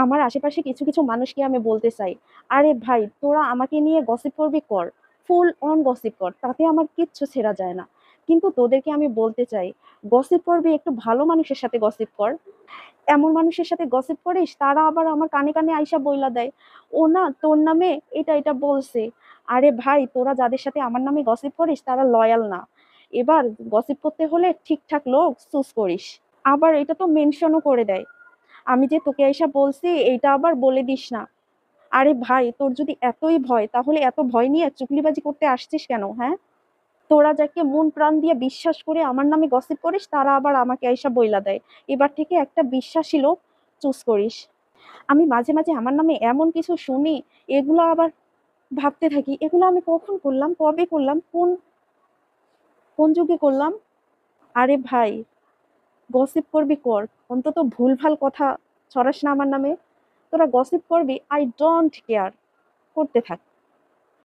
আমার আশেপাশে কিছু কিছু মানুষকে আমি বলতে চাই, আরে ভাই তোরা আমাকে নিয়ে গসিপ করবি কর, ফুল অন গসিপ কর, তাতে আমার কিচ্ছু ছেড়া যায় না। কিন্তু তোদেরকে আমি বলতে চাই, গসিপ করবি একটু ভালো মানুষের সাথে গসিপ কর। এমন মানুষের সাথে গসিপ করিস তারা আবার আমার কানে কানে আইসা বইলা দেয়, ও না তোর নামে এটা এটা বলছে। আরে ভাই তোরা যাদের সাথে আমার নামে গসিপ করিস তারা লয়াল না। এবার গসিপ করতে হলে ঠিকঠাক লোক চুজ করিস। আবার এটা তো মেনশনও করে দেয়, আমি যে তোকে আইসা বলছি এইটা আবার বলে দিস না। আরে ভাই তোর যদি এতই ভয় তাহলে এত ভয় নিয়ে চুগলিবাজি করতে আসছিস কেন, হ্যাঁ? তোরা যাকে মন প্রাণ দিয়ে বিশ্বাস করে আমার নামে গসিপ করিস তারা আবার আমাকে আইসা বইলা দেয়। এবার থেকে একটা বিশ্বাসী লোক চুজ করিস। আমি মাঝে মাঝে আমার নামে এমন কিছু শুনি, এগুলো আবার ভাবতে থাকি এগুলো আমি কখন করলাম, কবে করলাম, কোন কোন যুগে করলাম। আরে ভাই গসিপ করবি কর, অন্তত ভুলভাল কথা ছড়াস না আমার নামে। তোরা গসিপ করবি, আই ডোন্ট কেয়ার, করতে থাক।